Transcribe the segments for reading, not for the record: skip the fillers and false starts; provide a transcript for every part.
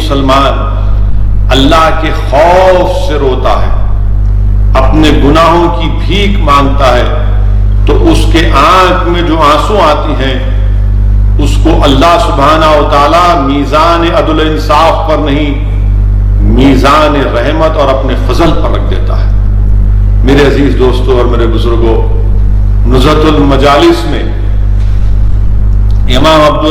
مسلمان اللہ کے خوف سے روتا ہے، اپنے گناہوں کی بھیک مانگتا ہے، تو اس کے آنکھ میں جو آنسو آتی ہیں اس کو اللہ سبحانہ و تعالی میزان عدل و انصاف پر نہیں، میزان رحمت اور اپنے فضل پر رکھ دیتا ہے۔ میرے عزیز دوستوں اور میرے بزرگوں، نزہۃ المجالس میں امام عبد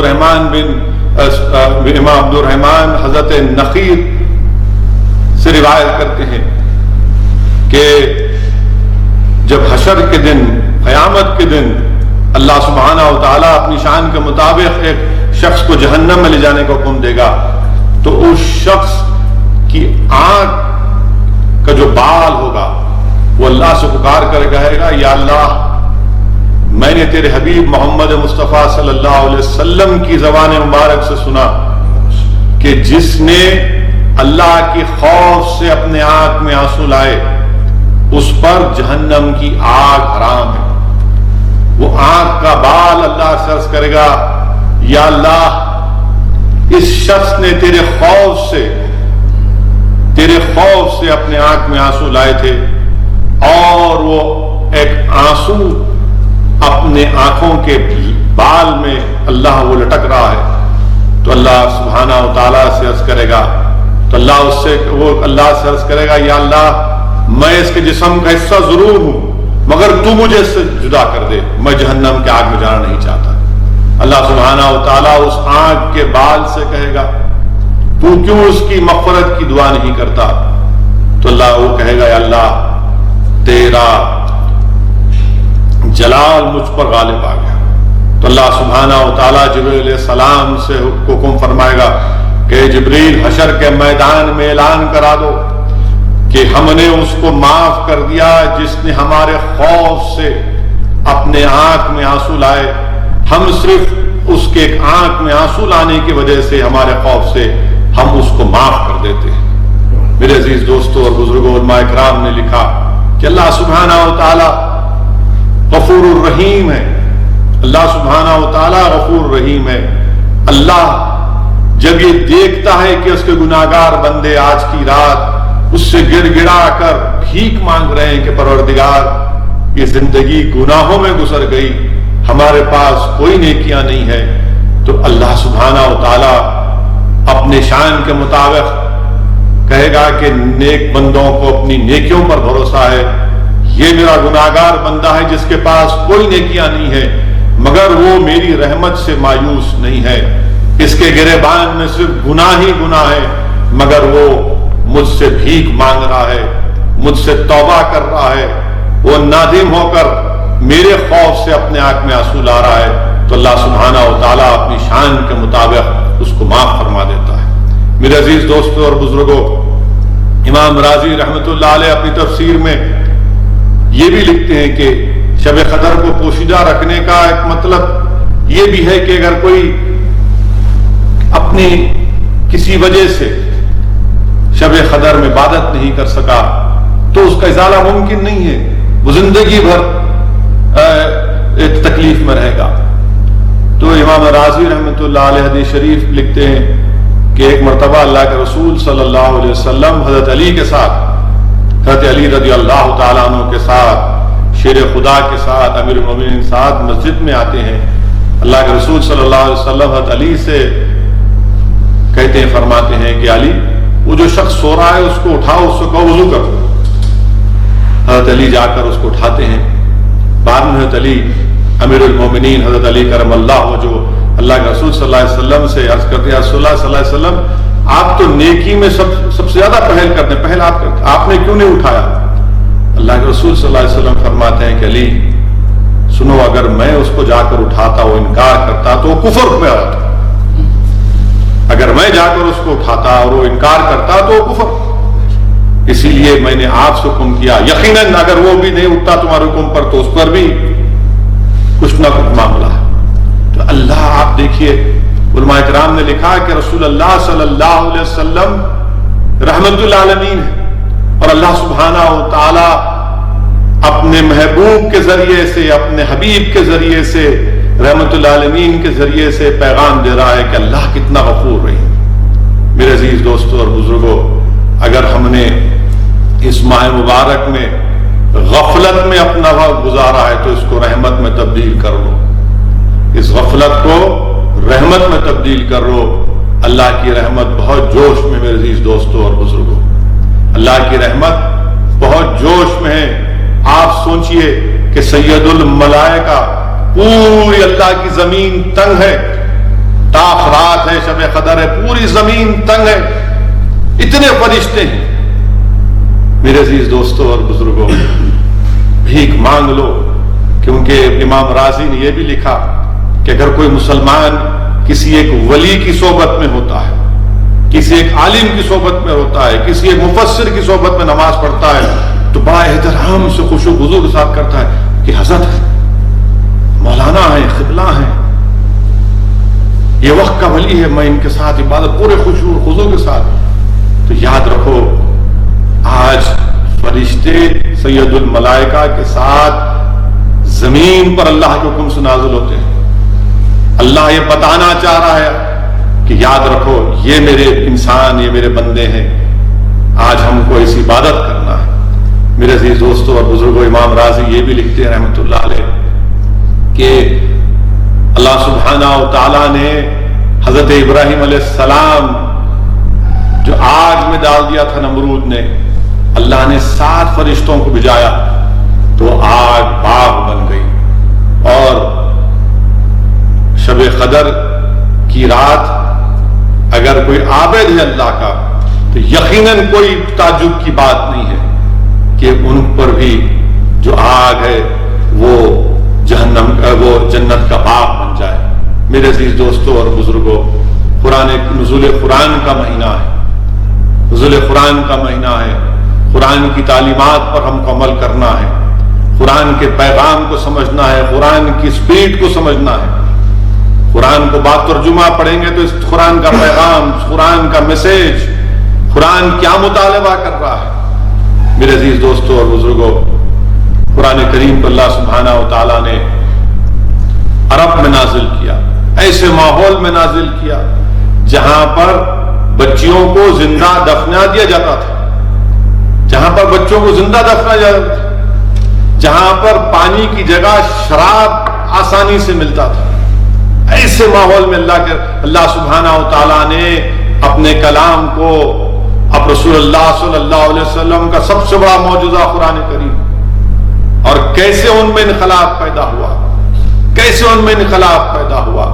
الرحمن حضرت نخیر سے روایت کرتے ہیں کہ جب حشر کے دن، قیامت کے دن اللہ سبحانہ و تعالیٰ اپنی شان کے مطابق ایک شخص کو جہنم میں لے جانے کا حکم دے گا، تو اس شخص کی آنکھ کا جو بال ہوگا وہ اللہ سے پکار کر کہے گا، یا اللہ، میں نے تیرے حبیب محمد مصطفیٰ صلی اللہ علیہ وسلم کی زبان مبارک سے سنا کہ جس نے اللہ کی خوف سے اپنے آنکھ میں آنسو لائے اس پر جہنم کی آگ حرام ہے۔ وہ آنکھ کا بال اللہ سے عرض کرے گا، یا اللہ، اس شخص نے تیرے خوف سے اپنے آنکھ میں آنسو لائے تھے، اور وہ ایک آنسو اپنے آنکھوں کے بال میں اللہ وہ لٹک رہا ہے، تو اللہ سبحانہ و تعالیٰ سے عرض کرے گا، تو اللہ سے عرض کرے گا، یا اللہ، میں اس کے جسم کا حصہ ضرور ہوں مگر تو مجھے اس سے جدا کر دے، میں جہنم کے آگ میں جانا نہیں چاہتا۔ اللہ سبحانہ و تعالیٰ اس آنکھ کے بال سے کہے گا، تو کیوں اس کی مغفرت کی دعا نہیں کرتا؟ تو اللہ وہ کہے گا، یا اللہ، تیرا جلال مجھ پر غالب آ گیا۔ تو اللہ سبحانہ و تعالیٰ جبریل علیہ السلام سے حکم فرمائے گا کہ جبریل، حشر کے میدان میں اعلان کرا دو کہ ہم نے اس کو معاف کر دیا جس نے ہمارے خوف سے اپنے آنکھ میں آنسو لائے۔ ہم صرف اس کے ایک آنکھ میں آنسو لانے کی وجہ سے، ہمارے خوف سے، ہم اس کو معاف کر دیتے ہیں۔ میرے عزیز دوستوں اور بزرگوں، علماء کرام نے لکھا کہ اللہ سبحانہ و تعالی غفور الرحیم ہے۔ اللہ سبحانہ و تعالی غفور الرحیم ہے۔ اللہ جب یہ دیکھتا ہے کہ اس کے گناہگار بندے آج کی رات اس سے گڑ گڑا کر بھیک مانگ رہے ہیں کہ پروردگار، یہ زندگی گناہوں میں گزر گئی، ہمارے پاس کوئی نیکیاں نہیں ہے، تو اللہ سبحانہ و تعالی اپنے شان کے مطابق کہے گا کہ نیک بندوں کو اپنی نیکیوں پر بھروسہ ہے، یہ میرا گناہگار بندہ ہے جس کے پاس کوئی نیکیاں نہیں ہے، مگر وہ میری رحمت سے مایوس نہیں ہے، اس کے گریبان میں صرف گناہ ہی گناہ ہے، مگر وہ مجھ سے بھیک مانگ رہا ہے، مجھ سے توبہ کر رہا ہے، وہ نادم ہو کر میرے خوف سے اپنے آنکھ میں آنسو لا رہا ہے، تو اللہ سبحانہ و تعالیٰ اپنی شان کے مطابق اس کو معاف فرما دیتا ہے۔ میرے عزیز دوستوں اور بزرگوں، امام راضی رحمۃ اللہ علیہ اپنی تفسیر میں یہ بھی لکھتے ہیں کہ شب قدر کو پوشیدہ رکھنے کا ایک مطلب یہ بھی ہے کہ اگر کوئی اپنی کسی وجہ سے شب قدر میں عبادت نہیں کر سکا تو اس کا ازالہ ممکن نہیں ہے، وہ زندگی بھر ایک تکلیف میں رہے گا۔ تو امام راضی رحمۃ اللہ علیہ حدیث شریف لکھتے ہیں کہ ایک مرتبہ اللہ کے رسول صلی اللہ علیہ وسلم حضرت علی کے ساتھ، حضرت علی رضی اللہ تعالیٰ عنہ کے ساتھ، شیر خدا کے ساتھ، امیر المومنین کے ساتھ مسجد میں آتے ہیں۔ اللہ کے رسول صلی اللہ علیہ وسلم حضرت علی سے کہتے ہیں، فرماتے ہیں کہ علی، وہ جو شخص سو رہا ہے اس کو اٹھاؤ، اس کو کہو وضو کر۔ حضرت علی جا کر اس کو اٹھاتے ہیں۔ بعد میں حضرت علی امیر المومنین حضرت علی کرم اللہ جو اللہ کے رسول صلی اللہ علیہ وسلم سے عرض کرتے ہیں، رسول اللہ صلی اللہ علیہ وسلم، آپ تو نیکی میں سب سے زیادہ پہل کرتے ہیں، پہل آپ کرتے، آپ نے کیوں نہیں اٹھایا؟ اللہ کے رسول صلی اللہ علیہ وسلم فرماتے ہیں کہ علی سنو، اگر میں اس کو جا کر اٹھاتا، وہ انکار کرتا تو وہ کفر میں آتا، اگر میں جا کر اس کو اٹھاتا اور وہ انکار کرتا تو وہ کفر، اسی لیے میں نے آپ سے حکم کیا، یقیناً اگر وہ بھی نہیں اٹھتا تمہارے حکم پر تو اس پر بھی کچھ نہ کچھ معاملہ ہے۔ تو اللہ، آپ دیکھیے، علماء کرام نے لکھا کہ رسول اللہ صلی اللہ علیہ وسلم رحمت للعالمین ہے، اور اللہ سبحانہ و تعالی اپنے محبوب کے ذریعے سے، اپنے حبیب کے ذریعے سے، رحمت للعالمین کے ذریعے سے پیغام دے رہا ہے کہ اللہ کتنا غفور رحیم۔ میرے عزیز دوستوں اور بزرگوں، اگر ہم نے اس ماہ مبارک میں غفلت میں اپنا وقت گزارا ہے تو اس کو رحمت میں تبدیل کر لو، اس غفلت کو رحمت میں تبدیل کر لو۔ اللہ کی رحمت بہت جوش میں میرے عزیز دوستوں اور بزرگوں، اللہ کی رحمت بہت جوش میں ہے۔ آپ سوچئے کہ سید الملائکہ، پوری اللہ کی زمین تنگ ہے، طاق رات ہے، شب قدر ہے، پوری زمین تنگ ہے، اتنے فرشتے ہیں۔ میرے عزیز دوستوں اور بزرگوں، بھیک مانگ لو، کیونکہ امام رازی نے یہ بھی لکھا کہ اگر کوئی مسلمان کسی ایک ولی کی صحبت میں ہوتا ہے، کسی ایک عالم کی صحبت میں ہوتا ہے، کسی ایک مفسر کی صحبت میں نماز پڑھتا ہے تو بڑا احترام سے خشوع و خضوع کے ساتھ کرتا ہے کہ حضرت ہے، مولانا ہے، قبلہ ہیں، یہ وقت کا ولی ہے، میں ان کے ساتھ عبادت پورے خشوع و خضوع کے ساتھ۔ تو یاد رکھو، آج فرشتے سید الملائکہ کے ساتھ زمین پر اللہ کے حکم سے نازل ہوتے ہیں۔ اللہ یہ بتانا چاہ رہا ہے کہ یاد رکھو، یہ میرے انسان، یہ میرے بندے ہیں، آج ہم کو ایسی عبادت کرنا ہے۔ میرے عزیز دوستوں اور بزرگوں، امام رازی یہ بھی لکھتے ہیں رحمۃ اللہ علیہ کہ اللہ سبحانہ و تعالیٰ نے حضرت ابراہیم علیہ السلام جو آگ میں ڈال دیا تھا نمرود نے، اللہ نے 7 فرشتوں کو بھیجایا تو آگ باغ بن گئی۔ اور شب قدر کی رات اگر کوئی عابد ہے اللہ کا تو یقیناً کوئی تعجب کی بات نہیں ہے کہ ان پر بھی جو آگ ہے وہ جہنم وہ جنت کا باغ بن جائے۔ میرے عزیز دوستوں اور بزرگوں، نزول قرآن کا مہینہ ہے، نزول قرآن کا مہینہ ہے، قرآن کی تعلیمات پر ہم کو عمل کرنا ہے، قرآن کے پیغام کو سمجھنا ہے، قرآن کی سپیڈ کو سمجھنا ہے۔ قرآن کو بات ترجمہ پڑھیں گے تو اس قرآن کا پیغام، قرآن کا میسج، قرآن کیا مطالبہ کر رہا ہے۔ میرے عزیز دوستوں اور بزرگوں، قرآن کریم کو اللہ سبحانہ و تعالیٰ نے عرب میں نازل کیا، ایسے ماحول میں نازل کیا جہاں پر بچیوں کو زندہ دفنا دیا جاتا تھا، جہاں پر بچوں کو زندہ دفنا جاتا تھا، جہاں پر پانی کی جگہ شراب آسانی سے ملتا تھا۔ ایسے ماحول میں اللہ سبحانہ و تعالیٰ نے اپنے کلام کو، اب رسول اللہ صلی اللہ علیہ وسلم کا سب سے بڑا معجزہ قرآن کریم، اور کیسے ان میں انقلاب پیدا ہوا، کیسے ان میں انقلاب پیدا ہوا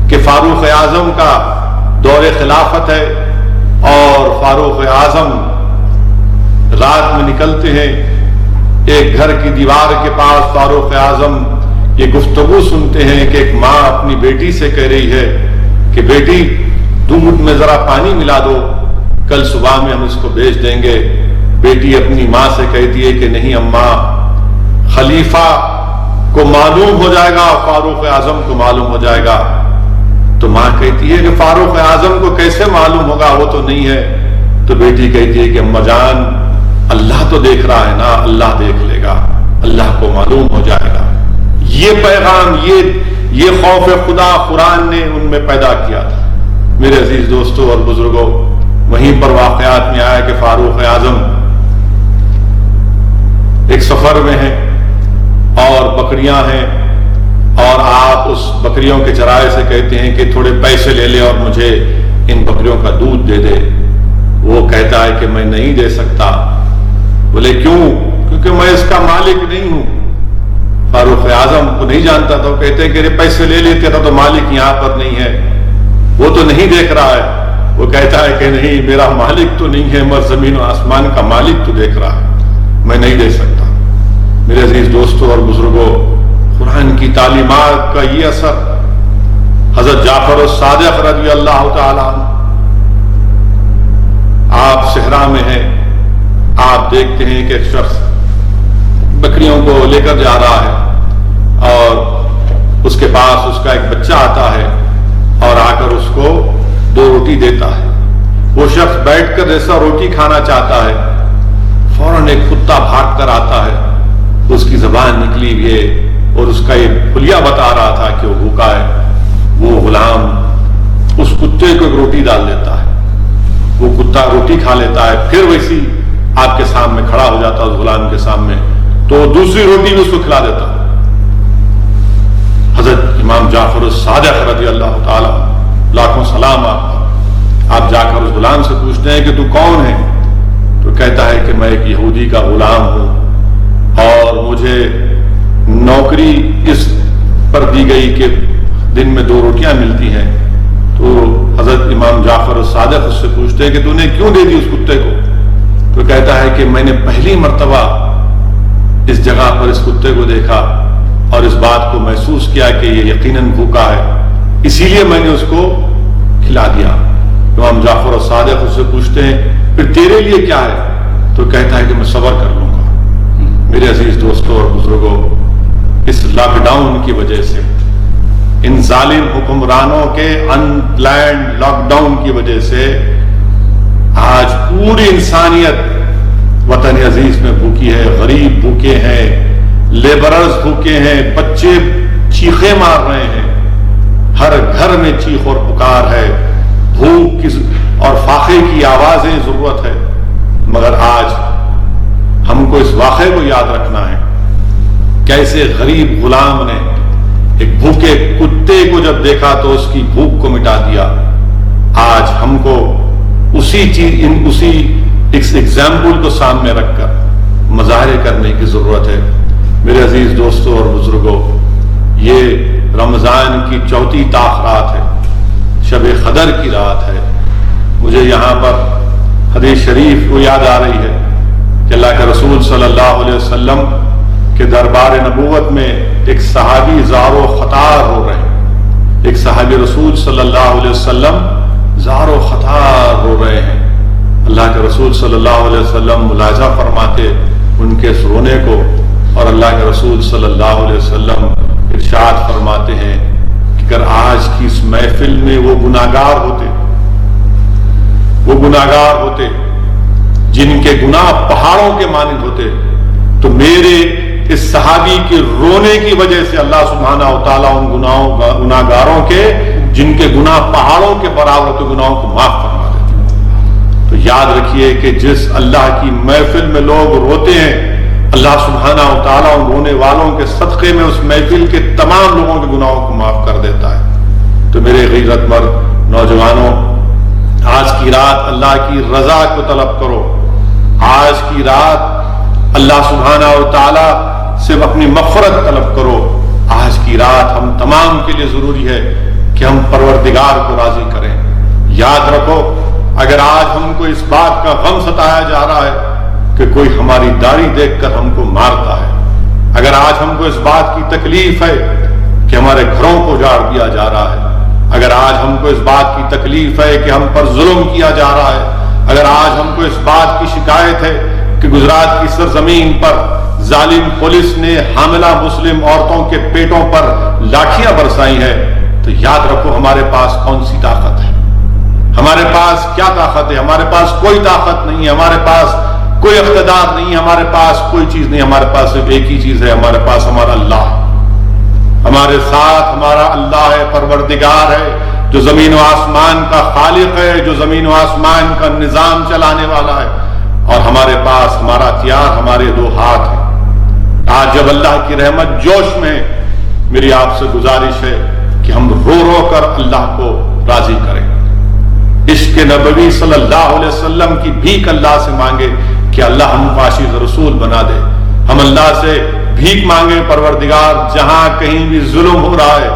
کہ فاروق اعظم کا دور خلافت ہے اور فاروق اعظم رات میں نکلتے ہیں، ایک گھر کی دیوار کے پاس فاروق اعظم یہ گفتگو سنتے ہیں کہ ایک ماں اپنی بیٹی سے کہہ رہی ہے کہ بیٹی دودھ میں ذرا پانی ملا دو، کل صبح میں ہم اس کو بیچ دیں گے۔ بیٹی اپنی ماں سے کہتی ہے کہ نہیں اماں، خلیفہ کو معلوم ہو جائے گا، فاروق اعظم کو معلوم ہو جائے گا۔ تو ماں کہتی ہے کہ فاروق اعظم کو کیسے معلوم ہوگا، وہ تو نہیں ہے۔ تو بیٹی کہتی ہے کہ اماں جان، اللہ تو دیکھ رہا ہے نا، اللہ دیکھ لے گا، اللہ کو معلوم ہو جائے گا۔ یہ پیغام، یہ خوف خدا قرآن نے ان میں پیدا کیا تھا۔ میرے عزیز دوستوں اور بزرگوں، وہیں پر واقعات میں آیا کہ فاروق اعظم ایک سفر میں ہیں اور بکریاں ہیں، اور آپ اس بکریوں کے چرائے سے کہتے ہیں کہ تھوڑے پیسے لے لے اور مجھے ان بکریوں کا دودھ دے دے۔ وہ کہتا ہے کہ میں نہیں دے سکتا۔ بولے کیوں؟ کیونکہ میں اس کا مالک نہیں ہوں۔ فاروق اعظم کو نہیں جانتا تھا، وہ کہتے ہیں کہ پیسے لے لیتے تھا تو مالک یہاں پر نہیں ہے، وہ تو نہیں دیکھ رہا ہے۔ وہ کہتا ہے کہ نہیں، میرا مالک تو نہیں ہے، میں زمین و آسمان کا مالک تو دیکھ رہا ہے، میں نہیں دے سکتا۔ میرے عزیز دوستوں اور بزرگوں، قرآن کی تعلیمات کا یہ اثر، حضرت جعفر الصادق رضی اللہ تعالیٰ عنہ، آپ صحرا میں ہیں، آپ دیکھتے ہیں کہ ایک شخص بکریوں کو لے کر جا رہا ہے اور اس کے پاس اس کا ایک بچہ آتا ہے اور آ کر اس کو 2 روٹی دیتا ہے۔ وہ شخص بیٹھ کر جیسا روٹی کھانا چاہتا ہے، فوراً ایک کتا بھاگ کر آتا ہے، اس کی زبان نکلی ہوئی ہے اور اس کا یہ خلیہ بتا رہا تھا کہ وہ بھوکا ہے۔ وہ غلام اس کتے کو ایک روٹی ڈال دیتا ہے وہ کتا روٹی کھا لیتا ہے، پھر ویسی آپ کے سامنے کھڑا ہو جاتا ہے اس غلام کے سامنے، تو دوسری روٹی بھی اس کو کھلا دیتا۔ حضرت امام جعفر الصادق رضی اللہ تعالی لاکھوں سلام آپ جا کر اس غلام سے پوچھتے ہیں کہ تو کون ہے؟ تو کہتا ہے کہ میں ایک یہودی کا غلام ہوں اور مجھے نوکری اس پر دی گئی کہ دن میں 2 روٹیاں ملتی ہیں۔ تو حضرت امام جعفر الصادق اس سے پوچھتے ہیں کہ تو نے کیوں دے دی اس کتے کو؟ تو کہتا ہے کہ میں نے پہلی مرتبہ اس جگہ پر اس کتے کو دیکھا اور اس بات کو محسوس کیا کہ یہ یقیناً بھوکا ہے، اسی لیے میں نے اس کو کھلا دیا۔ امام جعفر الصادق اس سے پوچھتے ہیں پھر تیرے لیے کیا ہے؟ تو کہتا ہے کہ میں صبر کر لوں گا۔ میرے عزیز دوستوں اور بزرگوں، اس لاک ڈاؤن کی وجہ سے، ان ظالم حکمرانوں کے ان پلانڈ لاک ڈاؤن کی وجہ سے آج پوری انسانیت وطن عزیز میں بھوکی ہے، غریب بھوکے ہیں، لیبررز بھوکے ہیں، بچے چیخیں مار رہے ہیں، ہر گھر میں چیخ اور پکار ہے، بھوک اور فاقے کی آوازیں ضرورت ہے۔ مگر آج ہم کو اس واقعے کو یاد رکھنا ہے، کیسے غریب غلام نے ایک بھوکے کتے کو جب دیکھا تو اس کی بھوک کو مٹا دیا۔ آج ہم کو اسی ایگزامپل کو سامنے رکھ کر مظاہرے کرنے کی ضرورت ہے۔ میرے عزیز دوستوں اور بزرگوں، یہ رمضان کی چوتھی طاق رات ہے، شب قدر کی رات ہے۔ مجھے یہاں پر حدیث شریف کو یاد آ رہی ہے کہ اللہ کے رسول صلی اللہ علیہ وسلم کے دربار نبوت میں ایک صحابی زار و خطار ہو رہے ہیں، ایک صحابی رسول صلی اللہ علیہ وسلم زار و خطار ہو رہے ہیں۔ اللہ کے رسول صلی اللہ علیہ وسلم ملاحظہ فرماتے ان کے اس رونے کو، اور اللہ کے رسول صلی اللہ علیہ وسلم ارشاد فرماتے ہیں کہ اگر آج کی اس محفل میں وہ گناہگار ہوتے جن کے گناہ پہاڑوں کے مانند ہوتے، تو میرے اس صحابی کے رونے کی وجہ سے اللہ سبحانہ و تعالیٰ ان گناہگاروں کے جن کے گناہ پہاڑوں کے برابر ہوتے گناہوں کو معاف فرما دیتے۔ تو یاد رکھیے کہ جس اللہ کی محفل میں لوگ روتے ہیں، اللہ سبحانہ و تعالیٰ ان رونے والوں کے صدقے میں اس محفل کے تمام لوگوں کے گناہوں کو معاف کر دیتا ہے۔ تو میرے غیرت مند نوجوانوں، آج کی رات اللہ کی رضا کو طلب کرو، آج کی رات اللہ سبحانہ و تعالیٰ سے اپنی مغفرت طلب کرو۔ آج کی رات ہم تمام کے لیے ضروری ہے کہ ہم پروردگار کو راضی کریں۔ یاد رکھو، اگر آج ہم کو اس بات کا غم ستایا جا رہا ہے کہ کوئی ہماری داڑھی دیکھ کر ہم کو مارتا ہے، اگر آج ہم کو اس بات کی تکلیف ہے کہ ہمارے گھروں کو اجاڑ دیا جا رہا ہے، اگر آج ہم کو اس بات کی تکلیف ہے کہ ہم پر ظلم کیا جا رہا ہے، اگر آج ہم کو اس بات کی شکایت ہے کہ گجرات کی سرزمین پر ظالم پولیس نے حاملہ مسلم عورتوں کے پیٹوں پر لاٹھیاں برسائی ہیں، تو یاد رکھو ہمارے پاس کون سی طاقت ہے، ہمارے پاس کیا طاقت ہے؟ ہمارے پاس کوئی طاقت نہیں ہے، ہمارے پاس کوئی اقتدار نہیں ہے، ہمارے پاس کوئی چیز نہیں، ہمارے پاس صرف ایک ہی چیز ہے، ہمارے پاس ہمارا اللہ ہے، ہمارے ساتھ ہمارا اللہ ہے، پروردگار ہے، جو زمین و آسمان کا خالق ہے، جو زمین و آسمان کا نظام چلانے والا ہے، اور ہمارے پاس ہمارا ہتھیار ہمارے 2 ہاتھ ہیں۔ آج جب اللہ کی رحمت جوش میں، میری آپ سے گزارش ہے کہ ہم رو رو کر اللہ کو راضی کریں، عشق نبوی صلی اللہ علیہ وسلم کی بھیک اللہ سے مانگے کہ اللہ ہم کو عاشق رسول بنا دے۔ ہم اللہ سے بھیک مانگے، پروردگار جہاں کہیں بھی ظلم ہو رہا ہے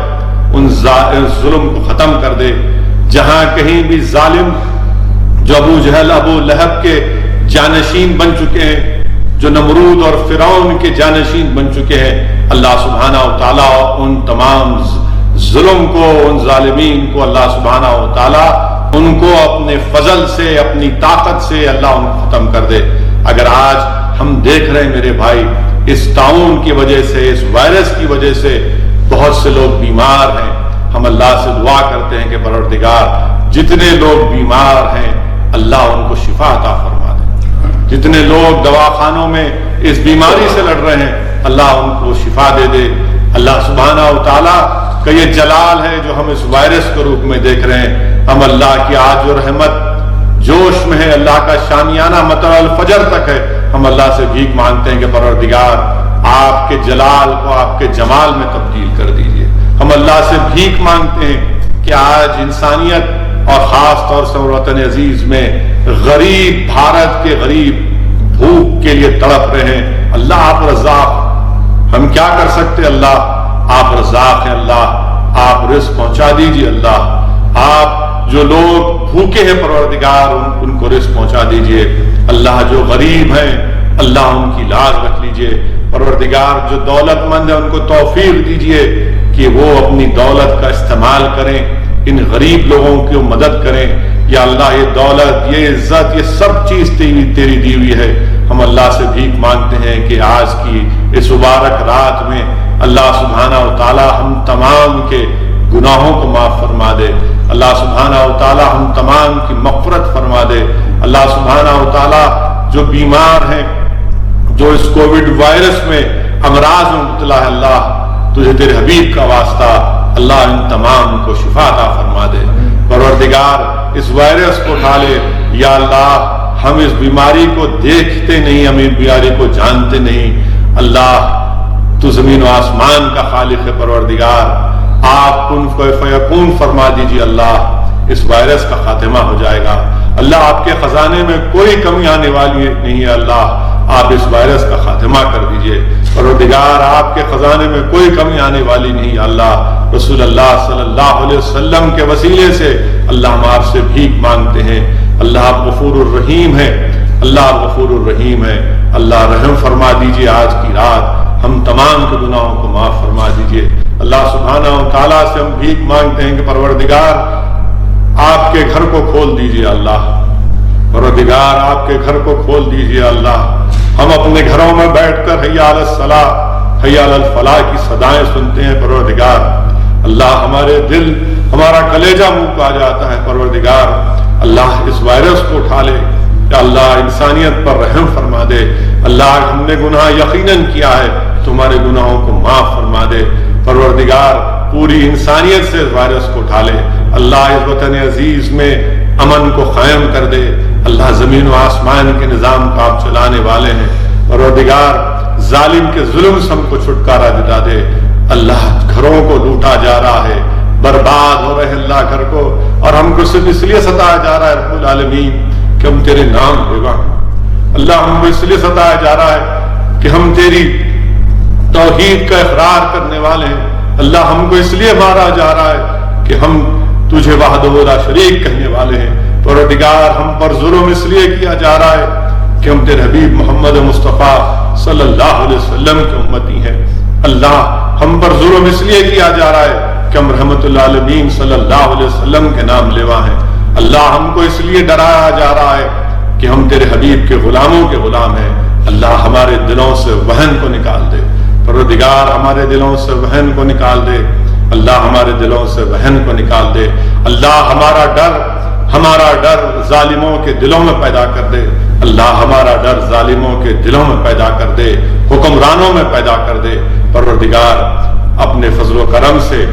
ان ظلم کو ختم کر دے، جہاں کہیں بھی ظالم جو ابو جہل ابو لہب کے جانشین بن چکے ہیں، جو نمرود اور فرعون کے جانشین بن چکے ہیں، اللہ سبحانہ و تعالیٰ ان تمام ظلم کو، ان ظالمین کو اللہ سبحانہ و تعالیٰ ان کو اپنے فضل سے، اپنی طاقت سے اللہ ان کو ختم کر دے۔ اگر آج ہم دیکھ رہے ہیں میرے بھائی، اس طاعون کی وجہ سے، اس وائرس کی وجہ سے بہت سے لوگ بیمار ہیں، ہم اللہ سے دعا کرتے ہیں کہ پروردگار جتنے لوگ بیمار ہیں اللہ ان کو شفا عطا فرما دے، جتنے لوگ دواخانوں میں اس بیماری سے لڑ رہے ہیں اللہ ان کو شفا دے دے۔ اللہ سبحانہ و تعالیٰ کا یہ جلال ہے جو ہم اس وائرس کے روپ میں دیکھ رہے ہیں، ہم اللہ کی عاج و رحمت جوش میں ہے، اللہ کا شامیانہ مطلع الفجر تک ہے، ہم اللہ سے بھیک مانگتے ہیں کہ پروردگار آپ کے جلال کو آپ کے جمال میں تبدیل کر دیجئے۔ ہم اللہ سے بھیک مانگتے ہیں کہ آج انسانیت اور خاص طور سے وطن عزیز میں غریب، بھارت کے غریب بھوک کے لیے تڑپ رہے ہیں، اللہ آپ رزاق، ہم کیا کر سکتے؟ اللہ آپ رزاق ہیں، اللہ آپ رزق پہنچا دیجئے، اللہ آپ جو لوگ بھوکے ہیں پروردگار ان کو رزق پہنچا دیجئے، اللہ جو غریب ہیں اللہ ان کی لاج رکھ لیجئے، پروردگار جو دولت مند ہیں ان کو توفیق دیجئے کہ وہ اپنی دولت کا استعمال کریں، ان غریب لوگوں کی مدد کریں۔ یا اللہ یہ دولت، یہ عزت، یہ سب چیز تیری دی ہوئی ہے، ہم اللہ سے بھیک مانگتے ہیں کہ آج کی اس مبارک رات میں اللہ سبحانہ و تعالی ہم تمام کے گناہوں کو معاف فرما دے، اللہ سبحانہ و تعالی ہم تمام کی مغفرت فرما دے، اللہ سبحانہ و تعالی جو بیمار ہیں، جو اس کووڈ وائرس میں امراض میں مبتلا ہے، اللہ تجھے تیرے حبیب کا واسطہ اللہ ان تمام کو شفا عطا فرما دے، پروردگار اس وائرس کو اٹھا لے، یا اللہ ہم اس بیماری کو دیکھتے نہیں، ہم اس بیماری کو جانتے نہیں، اللہ تو زمین و آسمان کا خالق ہے، پروردگار آپ کن فیکون فرما دیجیے، اللہ اس وائرس کا خاتمہ ہو جائے گا، اللہ آپ کے خزانے میں کوئی کمی آنے والی نہیں ہے، اللہ آپ اس وائرس کا خاتمہ کر دیجئے، پروردگار آپ کے خزانے میں کوئی کمی آنے والی نہیں، اللہ رسول اللہ صلی اللہ علیہ وسلم کے وسیلے سے اللہ ہم آپ سے بھیک مانگتے ہیں، اللہ آپ غفور الرحیم ہے، اللہ غفور الرحیم ہے، اللہ رحم فرما دیجئے، آج کی رات ہم تمام کے گناہوں کو معاف فرما دیجئے، اللہ سبحانہ و تعالیٰ سے ہم بھیک مانگتے ہیں کہ پروردگار آپ کے گھر کو کھول دیجئے، اللہ پروردگار آپ کے گھر کو کھول دیجئے، اللہ ہم اپنے گھروں میں بیٹھ کر حی علی الصلاۃ حی علی الفلاح کی صدائیں سنتے ہیں، پروردگار اللہ ہمارے دل، ہمارا کلیجہ منہ کو آ جاتا ہے، پروردگار اللہ اس وائرس کو اٹھا لے، کہ اللہ انسانیت پر رحم فرما دے، اللہ ہم نے گناہ یقیناً کیا ہے، تمہارے گناہوں کو معاف فرما دے، پروردگار پوری انسانیت سے اس وائرس کو اٹھا لے، اللہ اس وطن عزیز میں امن کو قائم کر دے، اللہ زمین و آسمان کے نظام کو آپ چلانے والے ہیں، پروردگار ظالم کے ظلم سے ہم کو چھٹکارا دلا دے، اللہ گھروں کو لوٹا جا رہا ہے، برباد ہو رہے ہیں اللہ گھر کو، اور ہم کو صرف اس لیے ستایا جا رہا ہے رب العالمین کہ ہم تیرے نام بیوہ ہیں، اللہ ہم کو اس لیے ستایا جا رہا ہے کہ ہم تیری توحید کا اقرار کرنے والے ہیں، اللہ ہم کو اس لیے مارا جا رہا ہے کہ ہم تجھے وحدہ لا شریک کہنے والے ہیں، پروردگار ہم پر ظلم اس لیے کیا جا رہا ہے کہ ہم تیرے حبیب محمد مصطفیٰ صلی اللہ علیہ وسلم کے امتی ہیں، اللہ ہم پر ظلم اس لیے کیا جا رہا ہے کہ ہم رحمت اللہ عالمین صلی اللہ علیہ وسلم کے نام لیوا ہیں، اللہ ہم کو اس لیے ڈرایا جا رہا ہے کہ ہم تیرے حبیب کے غلاموں کے غلام ہیں، اللہ ہمارے دلوں سے وہن کو نکال دے، پروردگار ہمارے دلوں سے وہن کو نکال دے، اللہ ہمارے دلوں سے وہن کو نکال دے، اللہ ہمارا ڈر ظالموں کے دلوں میں پیدا کر دے، اللہ ہمارا ڈر ظالموں کے دلوں میں پیدا کر دے، حکمرانوں میں پیدا کر دے، پروردگار اپنے فضل و کرم سے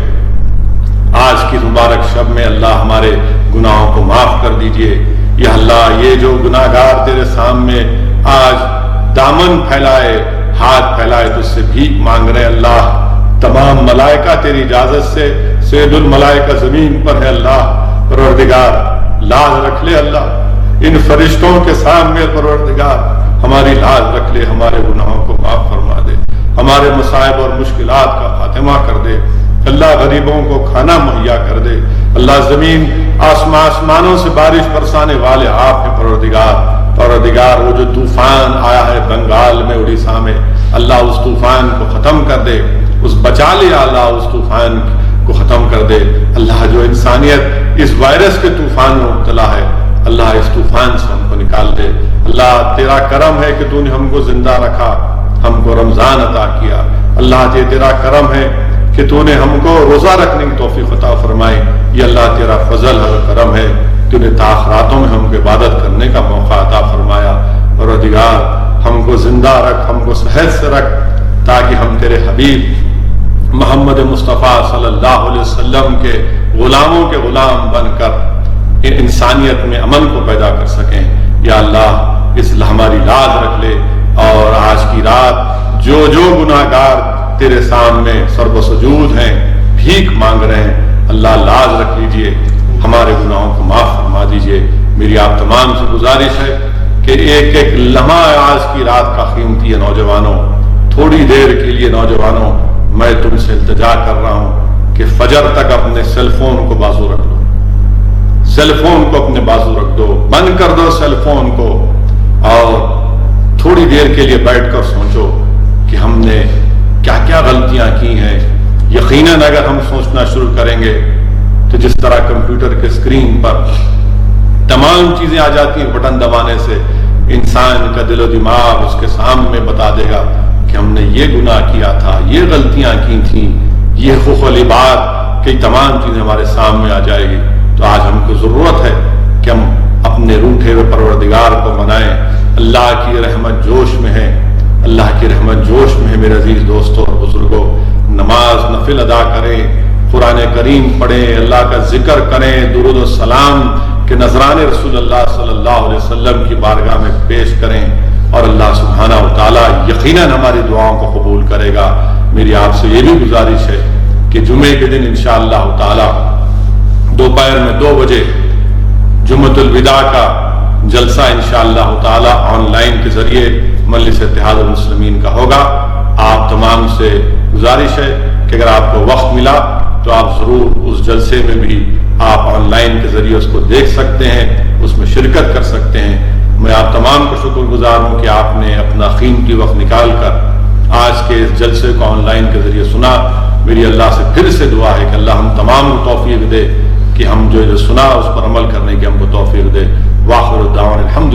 آج کی مبارک شب میں اللہ ہمارے گناہوں کو معاف کر دیجئے، یا اللہ یہ جو گناہگار تیرے سامنے آج دامن پھیلائے، ہاتھ پھیلائے تو اس سے بھیک مانگ رہے، اللہ تمام ملائکہ تیری اجازت سے سید الملائکہ زمین پر ہے، اللہ پروردگار لاز رکھ لے، اللہ ان فرشتوں کے سامنے پروردگار ہماری لاز رکھ لے، ہمارے گناہوں کو معاف فرما دے، ہمارے مصائب اور مشکلات کا خاتمہ کر دے، اللہ غریبوں کو کھانا مہیا کر دے، اللہ زمین آسمانوں سے بارش برسانے والے آپ ہیں، پروردگار وہ جو طوفان آیا ہے بنگال میں، اڑیسہ میں، اللہ اس طوفان کو ختم کر دے، اس بچا لے، اللہ اس طوفان کو ختم کر دے، اللہ جو انسانیت اس وائرس کے طوفان میں مبتلا ہے، اللہ اس طوفان سے ہم کو نکال دے، اللہ تیرا کرم ہے کہ تو نے ہم کو زندہ رکھا، ہم کو رمضان عطا کیا، اللہ یہ تیرا کرم ہے کہ تو نے ہم کو روزہ رکھنے کی توفیق عطا فرمائی، یہ اللہ تیرا فضل اور کرم ہے، تو نے تاخراتوں میں ہم کو عبادت کرنے کا موقع عطا فرمایا، پروردگار ہم کو زندہ رکھ، ہم کو صحت سے رکھ، تاکہ ہم تیرے حبیب محمد مصطفیٰ صلی اللہ علیہ وسلم کے غلاموں کے غلام بن کر انسانیت میں امن کو پیدا کر سکیں۔ یا اللہ اس ہماری لاز رکھ لے، اور آج کی رات جو جو گناہگار تیرے سامنے سرب و سجود ہیں، بھیک مانگ رہے ہیں، اللہ لاز رکھ لیجئے، ہمارے گناہوں کو معاف فرما دیجئے۔ میری آپ تمام سے گزارش ہے کہ ایک ایک لمحہ آج کی رات کا قیمتی ہے۔ نوجوانوں، تھوڑی دیر کے لیے نوجوانوں، میں تم سے التجا کر رہا ہوں کہ فجر تک اپنے سیل فون کو بازو رکھ دو، سیل فون کو اپنے بازو رکھ دو، بند کر دو سیل فون کو، اور تھوڑی دیر کے لیے بیٹھ کر سوچو کہ ہم نے کیا کیا غلطیاں کی ہیں۔ یقیناً اگر ہم سوچنا شروع کریں گے تو جس طرح کمپیوٹر کے اسکرین پر تمام چیزیں آ جاتی ہیں بٹن دبانے سے، انسان کا دل و دماغ اس کے سامنے بتا دے گا کہ ہم نے یہ گناہ کیا تھا، یہ غلطیاں کی تھیں، یہ حقوق العباد کی تمام چیزیں ہمارے سامنے آ جائے گی۔ تو آج ہم کو ضرورت ہے کہ ہم اپنے روٹھے ہوئے پروردگار کو منائیں۔ اللہ کی رحمت جوش میں ہے، اللہ کی رحمت جوش میں ہے میرے عزیز دوستوں اور بزرگوں۔ نماز نفل ادا کریں، قرآن کریم پڑھیں، اللہ کا ذکر کریں، درود و سلام کے نذرانے رسول اللہ صلی اللہ علیہ وسلم کی بارگاہ میں پیش کریں، اور اللہ سبحانہ و تعالیٰ یقیناً ہماری دعاؤں کو قبول کرے گا۔ میری آپ سے یہ بھی گزارش ہے کہ جمعے کے دن انشاءاللہ تعالیٰ دوپہر میں 2 بجے جمعۃ الوداع کا جلسہ انشاءاللہ تعالیٰ آن لائن کے ذریعے مجلس اتحاد المسلمین کا ہوگا۔ آپ تمام سے گزارش ہے کہ اگر آپ کو وقت ملا تو آپ ضرور اس جلسے میں بھی آپ آن لائن کے ذریعے اس کو دیکھ سکتے ہیں، اس میں شرکت کر سکتے ہیں۔ میں آپ تمام کو شکر گزار ہوں کہ آپ نے اپنا قیمتی وقت نکال کر آج کے اس جلسے کو آن لائن کے ذریعے سنا۔ میری اللہ سے پھر سے دعا ہے کہ اللہ ہم تمام کو توفیق دے کہ ہم جو سنا اس پر عمل کرنے کی ہم کو توفیق دے۔ وآخر دعوانا الحمد